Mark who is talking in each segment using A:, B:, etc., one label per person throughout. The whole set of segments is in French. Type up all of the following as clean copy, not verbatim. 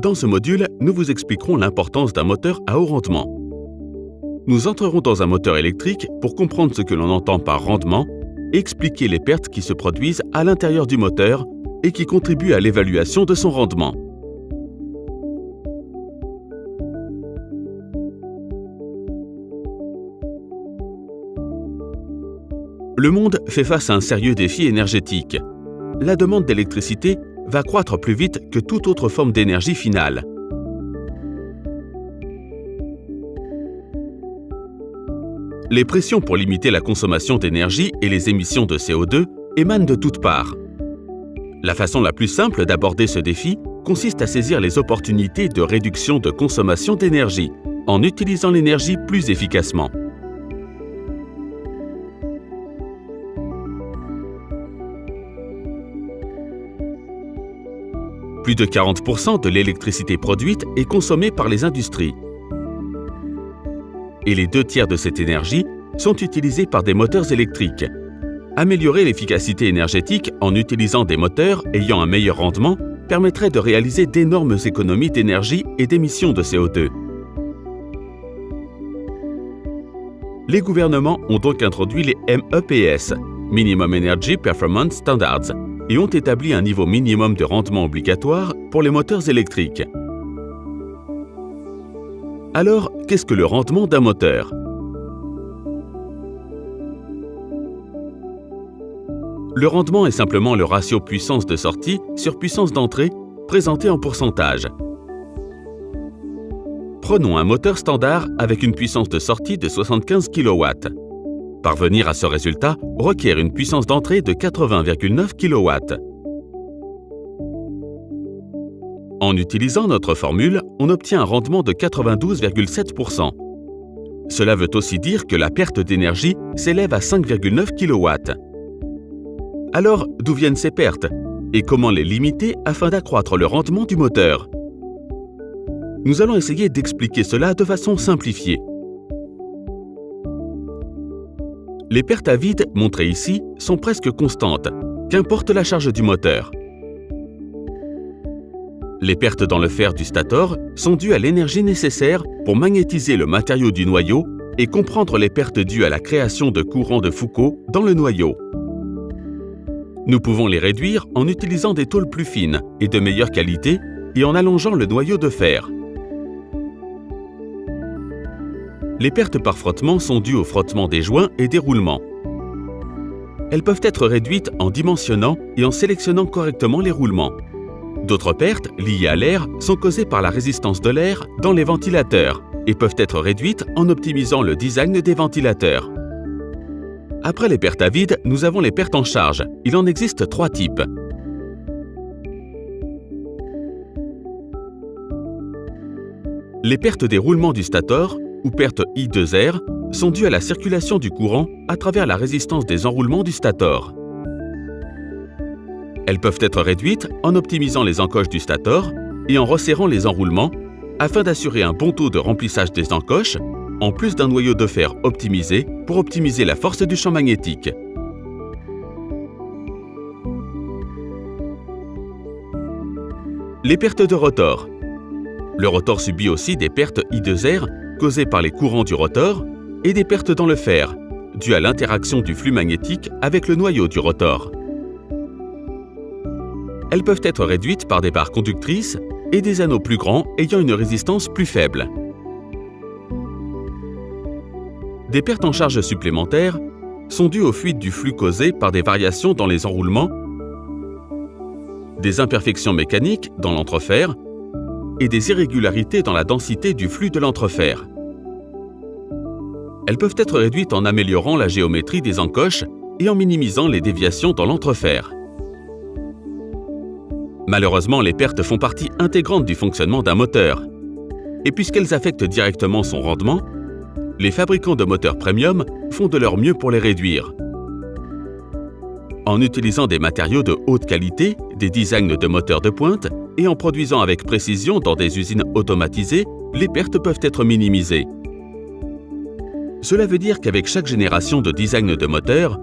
A: Dans ce module, nous vous expliquerons l'importance d'un moteur à haut rendement. Nous entrerons dans un moteur électrique pour comprendre ce que l'on entend par rendement et expliquer les pertes qui se produisent à l'intérieur du moteur et qui contribuent à l'évaluation de son rendement. Le monde fait face à un sérieux défi énergétique. La demande d'électricité va croître plus vite que toute autre forme d'énergie finale. Les pressions pour limiter la consommation d'énergie et les émissions de CO2 émanent de toutes parts. La façon la plus simple d'aborder ce défi consiste à saisir les opportunités de réduction de consommation d'énergie en utilisant l'énergie plus efficacement. Plus de 40% de l'électricité produite est consommée par les industries. Et les 2/3 de cette énergie sont utilisés par des moteurs électriques. Améliorer l'efficacité énergétique en utilisant des moteurs ayant un meilleur rendement permettrait de réaliser d'énormes économies d'énergie et d'émissions de CO2. Les gouvernements ont donc introduit les MEPS, Minimum Energy Performance Standards, et ont établi un niveau minimum de rendement obligatoire pour les moteurs électriques. Alors, qu'est-ce que le rendement d'un moteur? Le rendement est simplement le ratio puissance de sortie sur puissance d'entrée présenté en pourcentage. Prenons un moteur standard avec une puissance de sortie de 75 kW. Parvenir à ce résultat requiert une puissance d'entrée de 80,9 kW. En utilisant notre formule, on obtient un rendement de 92,7%. Cela veut aussi dire que la perte d'énergie s'élève à 5,9 kW. Alors, d'où viennent ces pertes? Et comment les limiter afin d'accroître le rendement du moteur? Nous allons essayer d'expliquer cela de façon simplifiée. Les pertes à vide montrées ici sont presque constantes, qu'importe la charge du moteur. Les pertes dans le fer du stator sont dues à l'énergie nécessaire pour magnétiser le matériau du noyau et comprendre les pertes dues à la création de courants de Foucault dans le noyau. Nous pouvons les réduire en utilisant des tôles plus fines et de meilleure qualité et en allongeant le noyau de fer. Les pertes par frottement sont dues au frottement des joints et des roulements. Elles peuvent être réduites en dimensionnant et en sélectionnant correctement les roulements. D'autres pertes, liées à l'air, sont causées par la résistance de l'air dans les ventilateurs et peuvent être réduites en optimisant le design des ventilateurs. Après les pertes à vide, nous avons les pertes en charge. Il en existe 3 types. Les pertes des roulements du stator, ou pertes I2R, sont dues à la circulation du courant à travers la résistance des enroulements du stator. Elles peuvent être réduites en optimisant les encoches du stator et en resserrant les enroulements afin d'assurer un bon taux de remplissage des encoches, en plus d'un noyau de fer optimisé pour optimiser la force du champ magnétique. Les pertes de rotor. Le rotor subit aussi des pertes I2R causées par les courants du rotor et des pertes dans le fer, dues à l'interaction du flux magnétique avec le noyau du rotor. Elles peuvent être réduites par des barres conductrices et des anneaux plus grands ayant une résistance plus faible. Des pertes en charge supplémentaires sont dues aux fuites du flux causées par des variations dans les enroulements, des imperfections mécaniques dans l'entrefer et des irrégularités dans la densité du flux de l'entrefer. Elles peuvent être réduites en améliorant la géométrie des encoches et en minimisant les déviations dans l'entrefer. Malheureusement, les pertes font partie intégrante du fonctionnement d'un moteur. Et puisqu'elles affectent directement son rendement, les fabricants de moteurs premium font de leur mieux pour les réduire. En utilisant des matériaux de haute qualité, des designs de moteurs de pointe et en produisant avec précision dans des usines automatisées, les pertes peuvent être minimisées. Cela veut dire qu'avec chaque génération de design de moteur,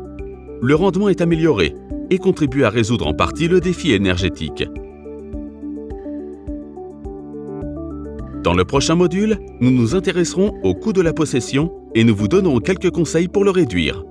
A: le rendement est amélioré et contribue à résoudre en partie le défi énergétique. Dans le prochain module, nous nous intéresserons au coût de la possession et nous vous donnerons quelques conseils pour le réduire.